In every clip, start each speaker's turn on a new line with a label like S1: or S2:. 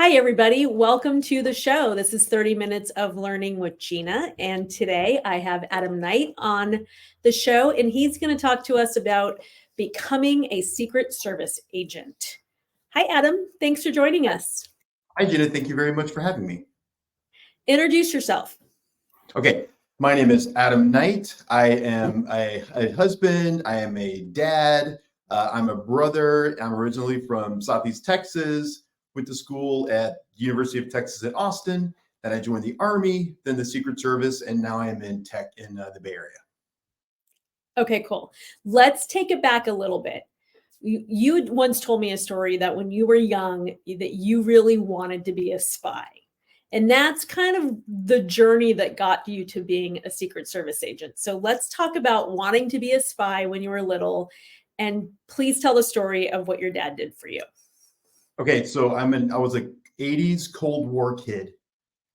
S1: Hi, everybody. Welcome to the show. This is 30 Minutes of Learning with Gina. And today I have Adam Knight on the show, and he's going to talk to us about becoming a Secret Service agent. Hi, Adam. Thanks for joining us.
S2: Hi, Gina. Thank you very much for having me.
S1: Introduce yourself.
S2: Okay. My name is Adam Knight. I am a husband. I am a dad. I'm a brother. I'm originally from Southeast Texas. Went to school at University of Texas at Austin. Then I joined the Army, then the Secret Service, and now I am in tech in the Bay Area.
S1: Okay, cool. Let's take it back a little bit. You once told me a story that when you were young, that you really wanted to be a spy. And that's kind of the journey that got you to being a Secret Service agent. So let's talk about wanting to be a spy when you were little. And please tell the story of what your dad did for you.
S2: Okay, so I was a 80s Cold War kid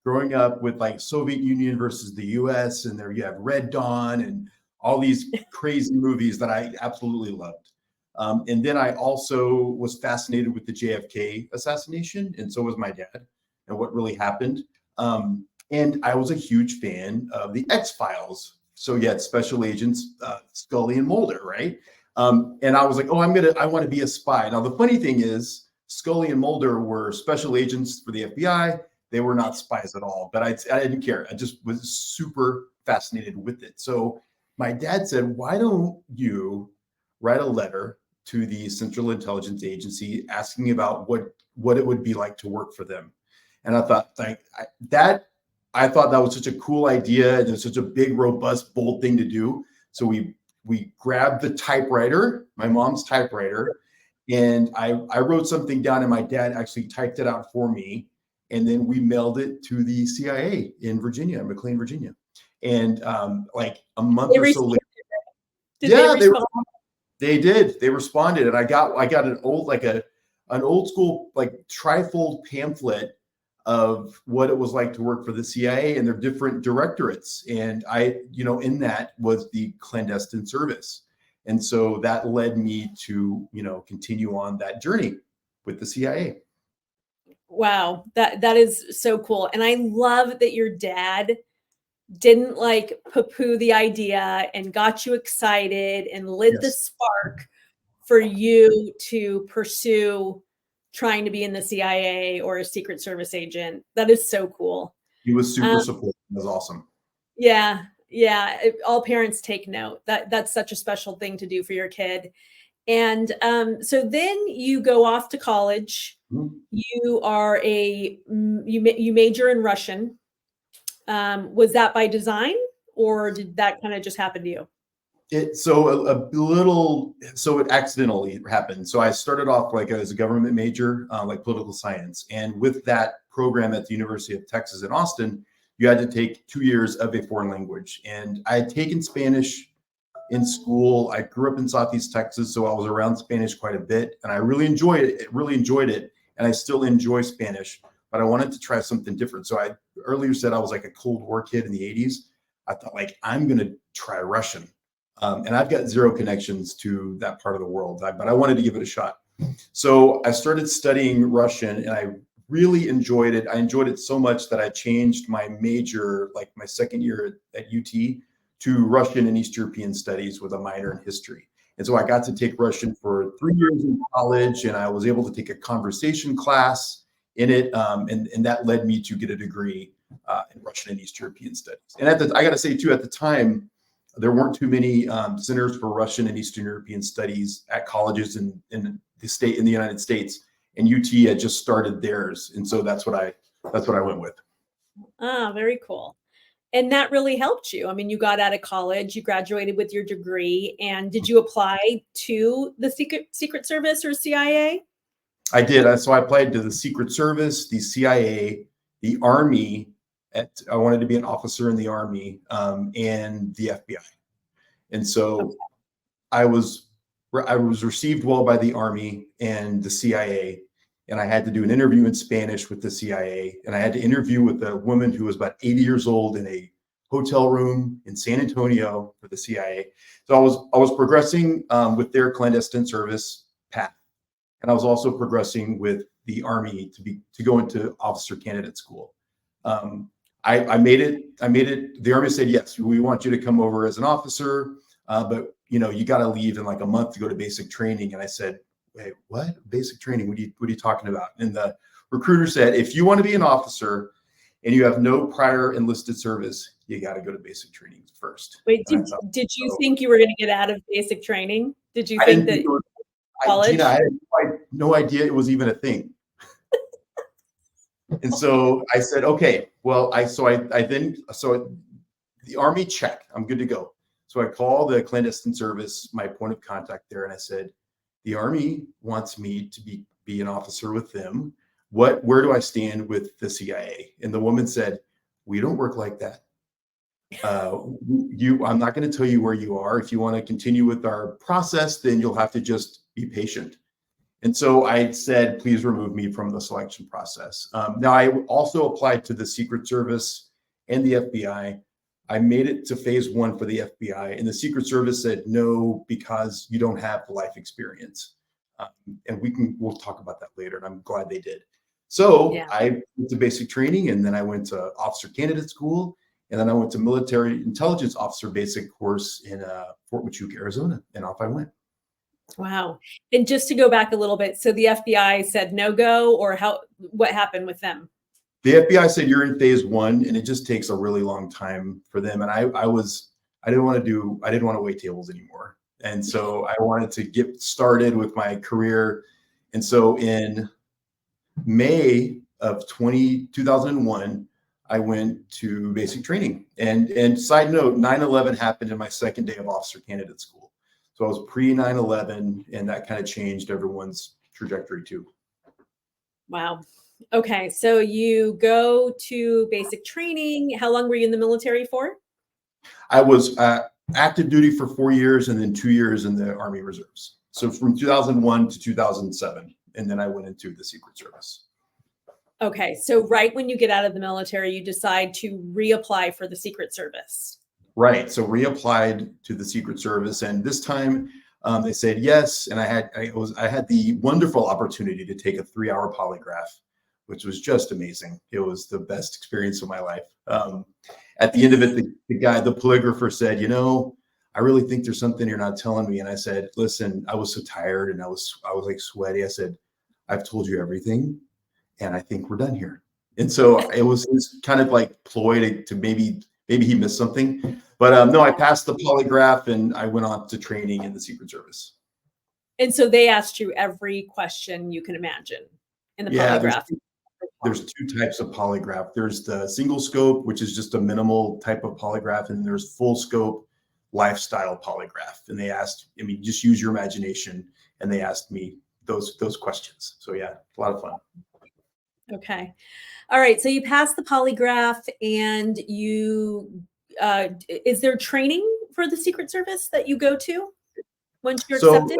S2: growing up with like Soviet Union versus the US, and there you have Red Dawn and all these crazy movies that I absolutely loved. And then I also was fascinated with the JFK assassination, and so was my dad, and what really happened. And I was a huge fan of the X-Files. So you had special agents, Scully and Mulder, right? And I was like, oh, I want to be a spy. Now, the funny thing is, Scully and Mulder were special agents for the FBI. They were not spies at all, but I didn't care. I just was super fascinated with it. So my dad said, why don't you write a letter to the Central Intelligence Agency asking about what it would be like to work for them? And I thought that was such a cool idea. And it was such a big, robust, bold thing to do. So we grabbed the typewriter, my mom's typewriter, and I wrote something down, and my dad actually typed it out for me. And then we mailed it to the CIA in Virginia, McLean, Virginia. And like a month or so later, they did. They responded, and I got an old school like trifold pamphlet of what it was like to work for the CIA and their different directorates. And in that was the clandestine service. And so that led me to, continue on that journey with the CIA.
S1: Wow, that is so cool. And I love that your dad didn't like poo-poo the idea and got you excited and lit the spark for you to pursue trying to be in the CIA or a Secret Service agent. That is so cool.
S2: He was super supportive. It was awesome.
S1: Yeah. All parents take note. That's such a special thing to do for your kid. And so then you go off to college.
S2: Mm-hmm.
S1: You major in Russian. Was that by design, or did that kind of just happen to you?
S2: It accidentally happened. So I started off like as a government major, like political science. And with that program at the University of Texas at Austin, you had to take 2 years of a foreign language. And I had taken Spanish in school. I grew up in Southeast Texas, so I was around Spanish quite a bit, and I really enjoyed it. And I still enjoy Spanish, but I wanted to try something different. So I earlier said I was like a Cold War kid in the 80s. I thought like, I'm going to try Russian. And I've got zero connections to that part of the world, but I wanted to give it a shot. So I started studying Russian, and I really enjoyed it. I enjoyed it so much that I changed my major, like my second year at UT, to Russian and East European studies with a minor in history. And so I got to take Russian for 3 years in college, and I was able to take a conversation class in it. And that led me to get a degree in Russian and East European studies. And I got to say too, at the time, there weren't too many centers for Russian and Eastern European studies at colleges in the United States. And UT had just started theirs. And so that's what I went with.
S1: Ah, very cool. And that really helped you. I mean, you got out of college, you graduated with your degree, and did you apply to the Secret Service or CIA?
S2: I did. So I applied to the Secret Service, the CIA, the Army. I wanted to be an officer in the Army, and the FBI. And so I was received well by the Army and the CIA. And I had to do an interview in Spanish with the CIA. And I had to interview with a woman who was about 80 years old in a hotel room in San Antonio for the CIA. So I was progressing with their clandestine service path. And I was also progressing with the Army to go into officer candidate school. I made it. The Army said, yes, we want you to come over as an officer, but you got to leave in like a month to go to basic training. And I said, wait, what? Basic training? What are you talking about? And the recruiter said, if you want to be an officer and you have no prior enlisted service, you got to go to basic training first.
S1: Wait,
S2: And I thought,
S1: did you think you were going to get out of basic training? Did you
S2: I
S1: think
S2: didn't
S1: that
S2: think it was,
S1: college?
S2: Gina, I had no idea it was even a thing. And so I said, okay, well, the Army, check, I'm good to go. So I called the clandestine service, my point of contact there, and I said, the Army wants me to be an officer with them. Where do I stand with the CIA? And the woman said, we don't work like that. I'm not going to tell you where you are. If you want to continue with our process, then you'll have to just be patient. And so I said, please remove me from the selection process. Now, I also applied to the Secret Service and the FBI. I made it to phase 1 for the FBI, and the Secret Service said no, because you don't have the life experience. And we'll talk about that later, and I'm glad they did. So
S1: Yeah.
S2: I went to basic training, and then I went to officer candidate school, and then I went to military intelligence officer basic course in Fort Huachuca, Arizona, and off I went.
S1: Wow. And just to go back a little bit, so the FBI said no go, or what happened with them?
S2: The FBI said you're in phase 1, and it just takes a really long time for them. And I didn't want to wait tables anymore. And so I wanted to get started with my career. And so in May of 2001, I went to basic training. And side note, 9/11 happened in my second day of officer candidate school. So I was pre 9/11, and that kind of changed everyone's trajectory too.
S1: Wow. Okay. So you go to basic training. How long were you in the military for?
S2: I was active duty for 4 years and then 2 years in the Army Reserves. So from 2001 to 2007. And then I went into the Secret Service.
S1: Okay. So right when you get out of the military, you decide to reapply for the Secret Service.
S2: Right. So reapplied to the Secret Service. And this time they said yes. And I had the wonderful opportunity to take a 3-hour polygraph, which was just amazing. It was the best experience of my life. At the end of it, the polygrapher said, I really think there's something you're not telling me. And I said, listen, I was so tired and I was like sweaty. I said, I've told you everything, and I think we're done here. And so it was kind of like ploy to maybe he missed something. But no, I passed the polygraph and I went on to training in the Secret Service.
S1: And so they asked you every question you can imagine in the polygraph.
S2: There's 2 types of polygraph. There's the single scope, which is just a minimal type of polygraph, and there's full scope lifestyle polygraph. And they asked, just use your imagination. And they asked me those questions. So yeah, a lot of fun.
S1: Okay. All right. So you passed the polygraph, and is there training for the Secret Service that you go to once you're accepted?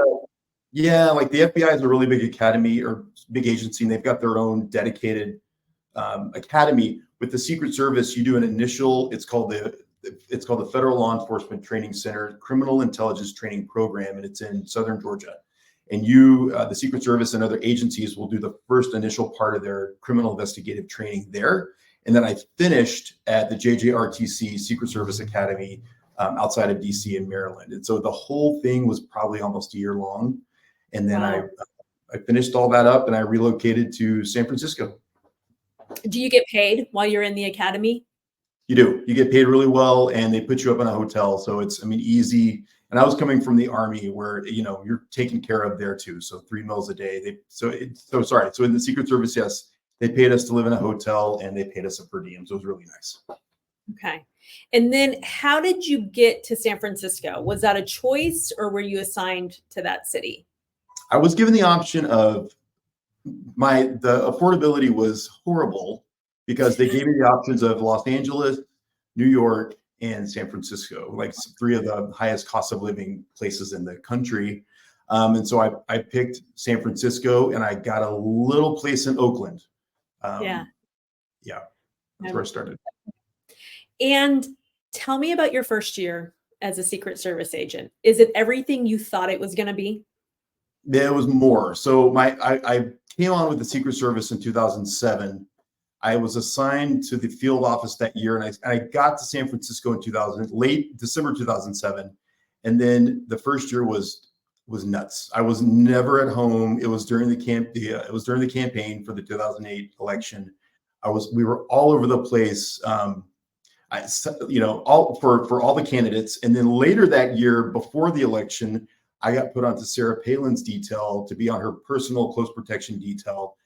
S2: Yeah, like the FBI is a really big academy or big agency, and they've got their own dedicated academy. With the Secret Service, you do an initial, it's called the Federal Law Enforcement Training Center Criminal Intelligence Training Program, and it's in Southern Georgia. And the Secret Service and other agencies will do the first initial part of their criminal investigative training there. And then I finished at the JJRTC Secret Service Academy outside of DC in Maryland. And so the whole thing was probably almost a year long. And then I finished all that up and I relocated to San Francisco.
S1: Do you get paid while you're in the academy?
S2: You do. You get paid really well, and they put you up in a hotel. So it's, easy. And I was coming from the Army where, you're taken care of there too. So 3 meals a day. So in the Secret Service, yes, they paid us to live in a hotel and they paid us a per diem. So it was really nice.
S1: Okay. And then how did you get to San Francisco? Was that a choice, or were you assigned to that city?
S2: I was given the option of the affordability was horrible because they gave me the options of Los Angeles, New York, and San Francisco, like 3 of the highest cost of living places in the country. And so I picked San Francisco, and I got a little place in Oakland. Yeah, that's where I started.
S1: And tell me about your first year as a Secret Service agent. Is it everything you thought it was going to be?
S2: There was more. So I came on with the Secret Service in 2007. I was assigned to the field office that year, and I got to San Francisco in late December 2007. And then the first year was nuts. I was never at home. It was during the campaign for the 2008 election. We were all over the place. All for all the candidates. And then later that year, before the election, I got put onto Sarah Palin's detail to be on her personal close protection detail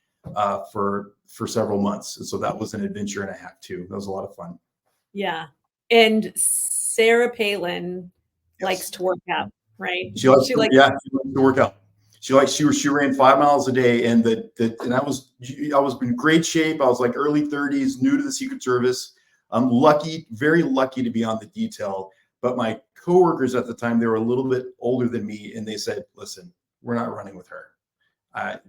S2: for several months. And so that was an adventure and a half too. That was a lot of fun.
S1: Yeah. And Sarah Palin likes to work out, right?
S2: She likes to work out. She ran 5 miles a day, and I was in great shape. I was like early 30s, new to the Secret Service. I'm lucky, very lucky to be on the detail. But my coworkers at the time, they were a little bit older than me, and they said, "Listen, we're not running with her.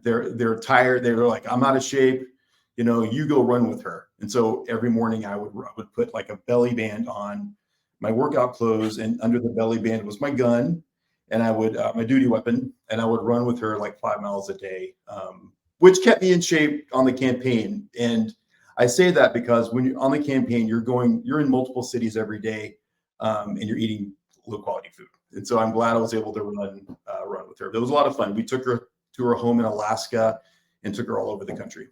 S2: They're tired. They were like, I'm out of shape. You go run with her." And so every morning I would put like a belly band on, my workout clothes, and under the belly band was my gun, and I would my duty weapon, and I would run with her like 5 miles a day, which kept me in shape on the campaign. And I say that because when you're on the campaign, you're in multiple cities every day, and you're eating low quality food. And so I'm glad I was able to run with her. It was a lot of fun. We took her to her home in Alaska and took her all over the country.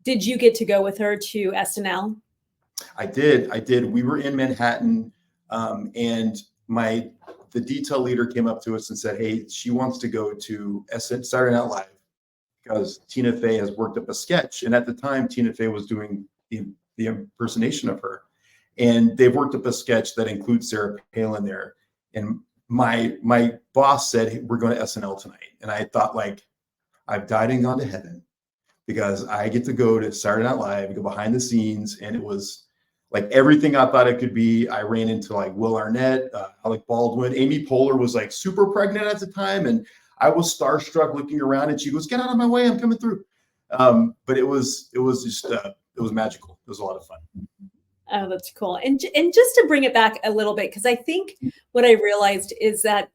S1: Did you get to go with her to SNL?
S2: I did. We were in Manhattan, and the detail leader came up to us and said, "Hey, she wants to go to Saturday Night Live because Tina Fey has worked up a sketch." And at the time, Tina Fey was doing the impersonation of her, and they've worked up a sketch that includes Sarah Palin there. And my boss said, "Hey, we're going to SNL tonight." And I thought, like, I've died and gone to heaven because I get to go to Saturday Night Live, go behind the scenes, and it was like everything I thought it could be. I ran into like Will Arnett, Alec Baldwin. Amy Poehler was like super pregnant at the time, and I was starstruck looking around, and she goes, "Get out of my way, I'm coming through." But it was magical. It was a lot of fun.
S1: Oh, that's cool. And just to bring it back a little bit, because I think what I realized is that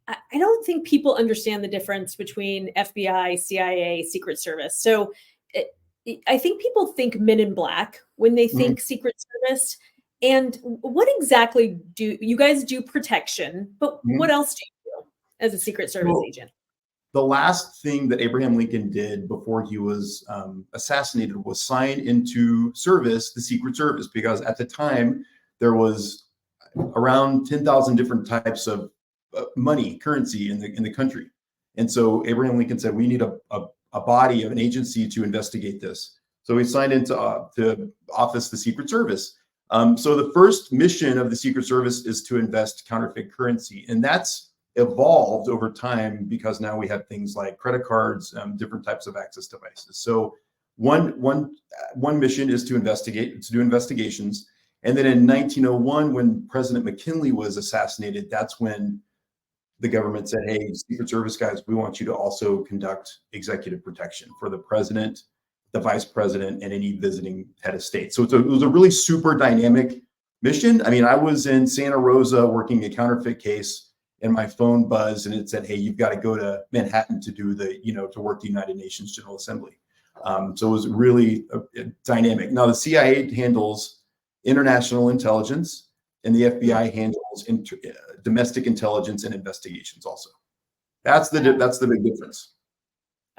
S1: I don't think people understand the difference between FBI, CIA, Secret Service. So I think people think Men in Black when they think Secret Service. And what exactly do you guys do? Protection, but what else do you do as a Secret Service agent?
S2: The last thing that Abraham Lincoln did before he was assassinated was sign into service the Secret Service, because at the time there was around 10,000 different types of money, currency in the country. And so Abraham Lincoln said, we need a body of an agency to investigate this. So he signed into office the Secret Service. So the first mission of the Secret Service is to invest counterfeit currency. And that's evolved over time because now we have things like credit cards, different types of access devices. So one mission is to do investigations. And then in 1901, when President McKinley was assassinated, that's when the government said, "Hey, Secret Service guys, we want you to also conduct executive protection for the president, the vice president, and any visiting head of state." So it was a really super dynamic mission. I mean, I was in Santa Rosa working a counterfeit case, and my phone buzzed, and it said, "Hey, you've got to go to Manhattan to do to work the United Nations General Assembly." So it was really dynamic. Now the CIA handles international intelligence, and the FBI handles domestic intelligence and investigations also. That's the big difference.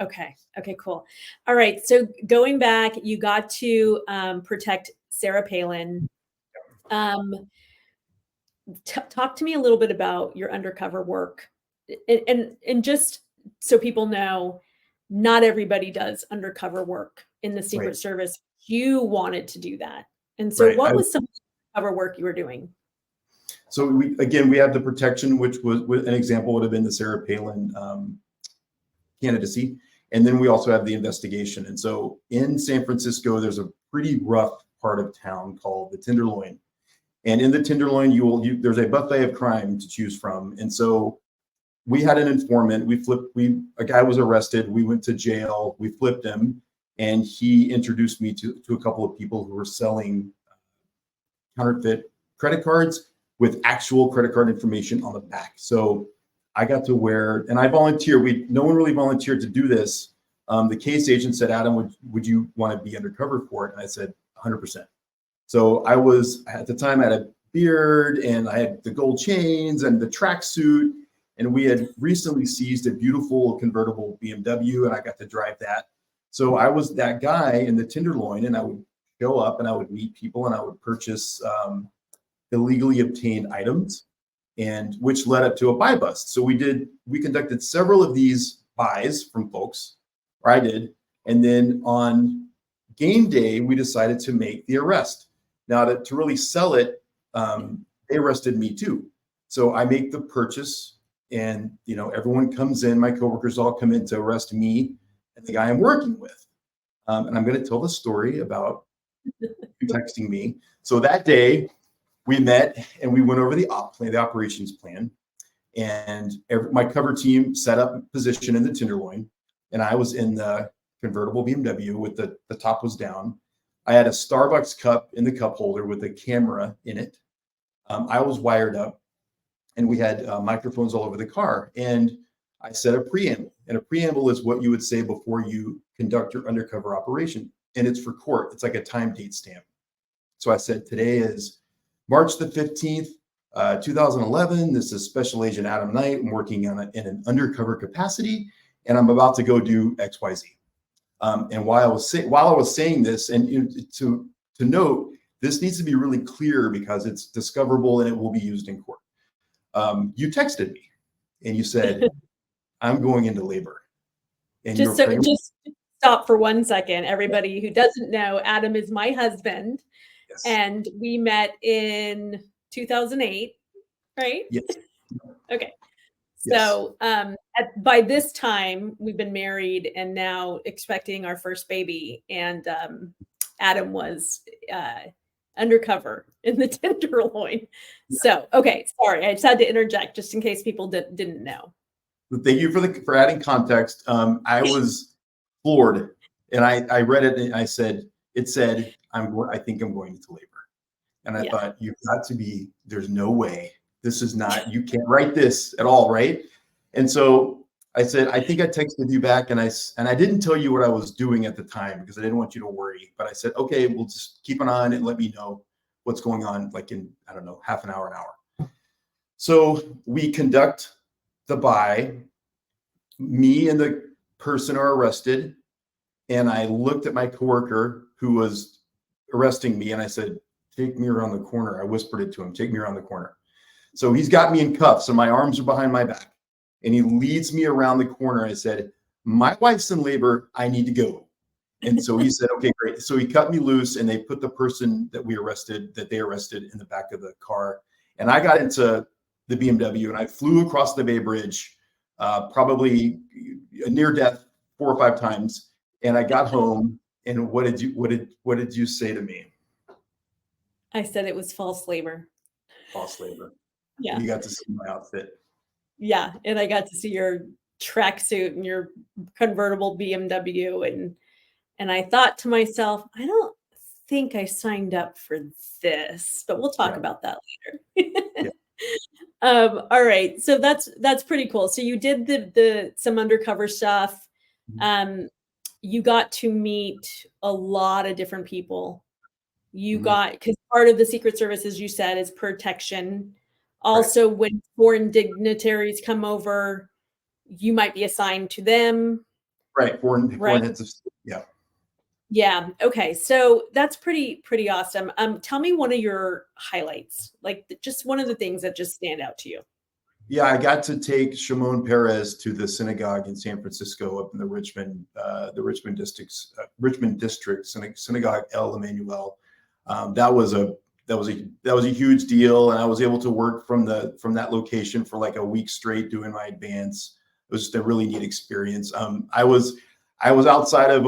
S1: Okay, cool. All right, so going back, you got to protect Sarah Palin. Talk to me a little bit about your undercover work, and just so people know, not everybody does undercover work in the Secret Service. You wanted to do that, and so what was some undercover work you were doing?
S2: So we have the protection, which was an example would have been the Sarah Palin candidacy. And then we also have the investigation. And so in San Francisco, there's a pretty rough part of town called the Tenderloin. And in the Tenderloin, there's a buffet of crime to choose from. And so we had an informant. A guy was arrested. We went to jail. We flipped him. And he introduced me to a couple of people who were selling counterfeit credit cards with actual credit card information on the back. So I got to wear, and I volunteer. No one really volunteered to do this, The case agent said, Adam, would you want to be undercover for it? And I said, 100%. So I was, at the time, I had a beard and I had the gold chains and the tracksuit. And we had recently seized a beautiful convertible BMW and I got to drive that. So I was that guy in the Tenderloin, and I would go up and I would meet people and I would purchase illegally obtained items, and which led up to a buy bust. So we conducted several of these buys from folks, or I did. And then on game day, we decided to make the arrest. Now to really sell it, they arrested me too. So I make the purchase and, everyone comes in, my coworkers all come in to arrest me and the guy I'm working with. And I'm going to tell the story about you texting me. So that day we met and we went over the operations plan, and my cover team set up a position in the Tenderloin, and I was in the convertible BMW with the top was down. I had a Starbucks cup in the cup holder with a camera in it. I was wired up, and we had microphones all over the car. And I said a preamble, and a preamble is what you would say before you conduct your undercover operation, and it's for court. It's like a time date stamp. So I said, today is March the 15th, 2011. This is Special Agent Adam Knight. I'm working in an undercover capacity, and I'm about to go do X, Y, Z. And while I was saying this, and to note, this needs to be really clear because it's discoverable and it will be used in court. You texted me and you said, I'm going into labor. And
S1: just stop for 1 second. Everybody who doesn't know, Adam is my husband.
S2: Yes.
S1: And we met in 2008, right?
S2: Yes.
S1: Okay.
S2: Yes.
S1: So by this time, we've been married and now expecting our first baby. And Adam was undercover in the Tenderloin. Yeah. So, okay, sorry. I just had to interject just in case people didn't know.
S2: Thank you for adding context. I was floored, and I read it and I said, it said, I think I'm going into labor. And I thought, you've got to be, there's no way. This is not, you can't write this at all, right? And so I said, I think I texted you back, and I didn't tell you what I was doing at the time because I didn't want you to worry. But I said, okay, we'll just keep an eye on it and let me know what's going on, like in, I don't know, half an hour, an hour. So we conduct the buy. Me and the person are arrested. And I looked at my coworker who was arresting me, and I said, take me around the corner. I whispered it to him, take me around the corner. So he's got me in cuffs and my arms are behind my back, and he leads me around the corner. I said, my wife's in labor. I need to go. And so he said, okay, great. So he cut me loose, and they put the person that they arrested in the back of the car. And I got into the BMW and I flew across the Bay Bridge, probably near death 4 or 5 times. And I got home, and what did you say to me?
S1: I said it was false labor.
S2: False labor.
S1: Yeah.
S2: And you got to see my outfit.
S1: Yeah, and I got to see your tracksuit and your convertible BMW, and I thought to myself, I don't think I signed up for this, but we'll talk about that later. All right, so that's pretty cool. So you did the some undercover stuff. You got to meet a lot of different people. You got, because part of the Secret Service, as you said, is protection. Also, when foreign dignitaries come over, you might be assigned to them.
S2: Right. Foreign heads of state. Yeah.
S1: Yeah. Okay. So that's pretty awesome. Tell me one of your highlights, like just one of the things that just stand out to you.
S2: Yeah, I got to take Shimon Peres to the synagogue in San Francisco, up in the Richmond district, Synagogue El Emmanuel. That was a huge deal, and I was able to work from that location for like a week straight doing my advance. It was just a really neat experience. I was outside of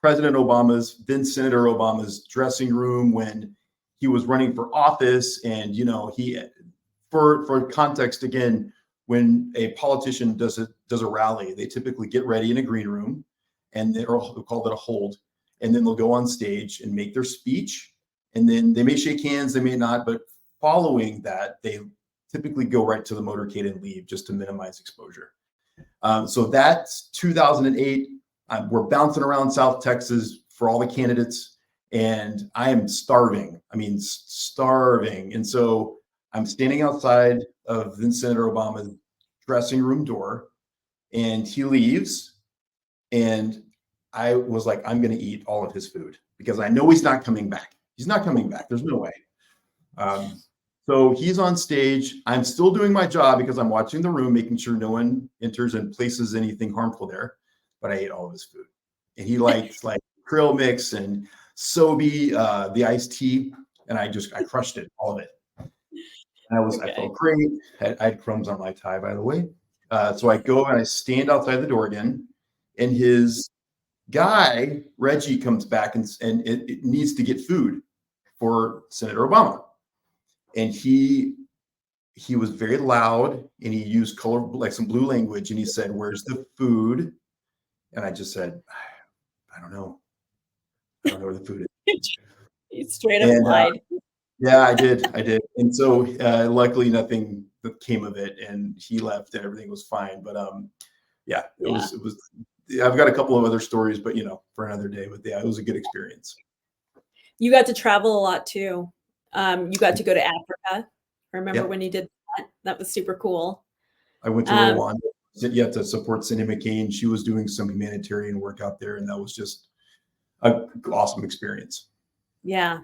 S2: President Obama's, then Senator Obama's dressing room when he was running for office, and for context again, when a politician does a rally, they typically get ready in a green room, and they'll call it a hold, and then they'll go on stage and make their speech, and then they may shake hands, they may not, but following that, they typically go right to the motorcade and leave just to minimize exposure. So that's 2008. We're bouncing around South Texas for all the candidates, and I am starving. I mean, starving. And so I'm standing outside of then Senator Obama's dressing room door, and he leaves. And I was like, I'm going to eat all of his food because I know he's not coming back. He's not coming back. There's no way. So he's on stage. I'm still doing my job because I'm watching the room, making sure no one enters and places anything harmful there. But I ate all of his food. And he liked like krill mix and Sobe, the iced tea. And I crushed it, all of it. And I felt great. I had crumbs on my tie, by the way. So I go and I stand outside the door again. And his guy, Reggie, comes back and it needs to get food for Senator Obama. And he was very loud and he used color, like some blue language. And he said, "Where's the food?" And I just said, "I don't know. I don't know where the food is."
S1: You straight up lied.
S2: Yeah, I did. And so luckily nothing came of it and he left and everything was fine. But it was, I've got a couple of other stories, but for another day, but yeah, it was a good experience.
S1: You got to travel a lot too. You got to go to Africa. I remember when you did that. That was super cool.
S2: I went to Rowanda. You have to support Cindy McCain. She was doing some humanitarian work out there, and that was just an awesome experience.
S1: Yeah.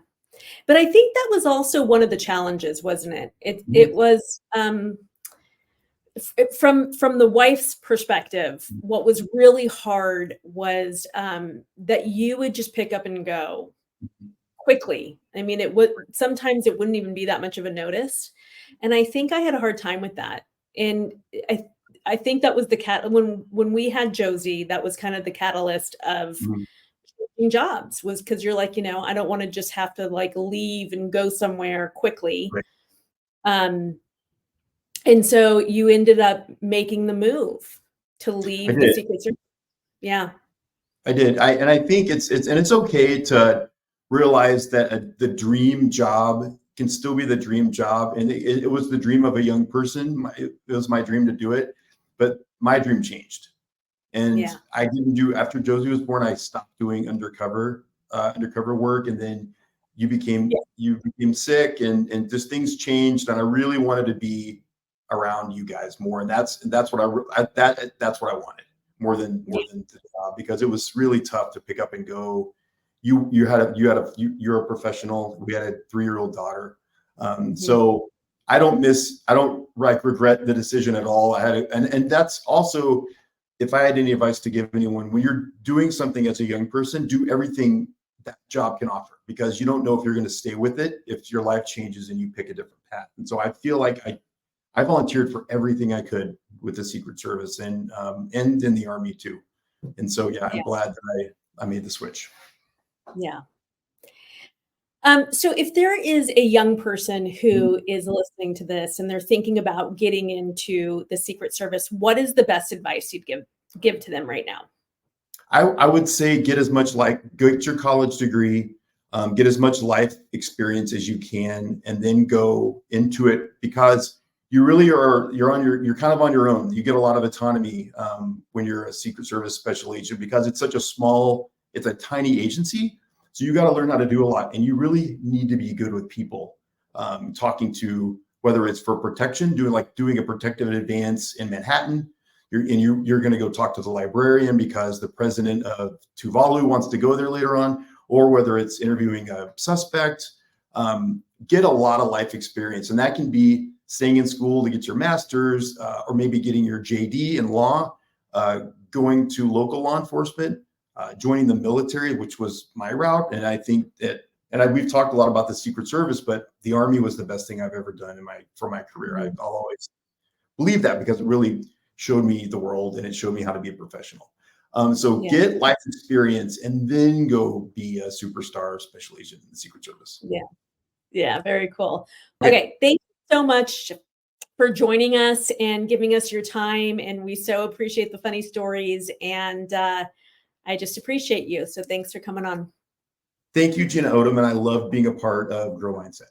S1: But I think that was also one of the challenges, wasn't it? It was from the wife's perspective, what was really hard was that you would just pick up and go quickly. I mean, sometimes it wouldn't even be that much of a notice. And I think I had a hard time with that. And I think that was when we had Josie, that was kind of the catalyst of jobs, was because you're like, I don't want to just have to like leave and go somewhere quickly. Right. And so you ended up making the move to leave the Secret Service. Yeah.
S2: I did. I think it's okay to realize that the dream job can still be the dream job. And it was the dream of a young person. It was my dream to do it, but my dream changed. And I didn't do, after Josie was born, I stopped doing undercover work. And then you became sick and just things changed. And I really wanted to be around you guys more. And that's what that's what I wanted more than the job, because it was really tough to pick up and go. You're a professional. We had a 3-year-old daughter. So I don't regret the decision at all. And that's also, if I had any advice to give anyone, when you're doing something as a young person, do everything that job can offer, because you don't know if you're going to stay with it, if your life changes and you pick a different path. And so I feel like I volunteered for everything I could with the Secret Service and in the Army too. And so, I'm glad that I made the switch.
S1: Yeah. So if there is a young person who is listening to this and they're thinking about getting into the Secret Service, what is the best advice you'd give to them right now?
S2: I would say get your college degree, get as much life experience as you can, and then go into it, because you really you're kind of on your own. You get a lot of autonomy when you're a Secret Service special agent, because it's a tiny agency. So you got to learn how to do a lot, and you really need to be good with people, talking to, whether it's for protection, doing a protective advance in Manhattan. You're going to go talk to the librarian because the president of Tuvalu wants to go there later on, or whether it's interviewing a suspect. Get a lot of life experience, and that can be staying in school to get your master's, or maybe getting your JD in law, going to local law enforcement, joining the military, which was my route. And I think that, we've talked a lot about the Secret Service, but the Army was the best thing I've ever done for my career. I'll always believe that, because it really showed me the world and it showed me how to be a professional. So get life experience and then go be a superstar special agent in the Secret Service.
S1: Yeah, very cool. Okay, thank you so much for joining us and giving us your time. And we so appreciate the funny stories. And I just appreciate you. So thanks for coming on.
S2: Thank you, Jenna Odom. And I love being a part of Grow Mindset.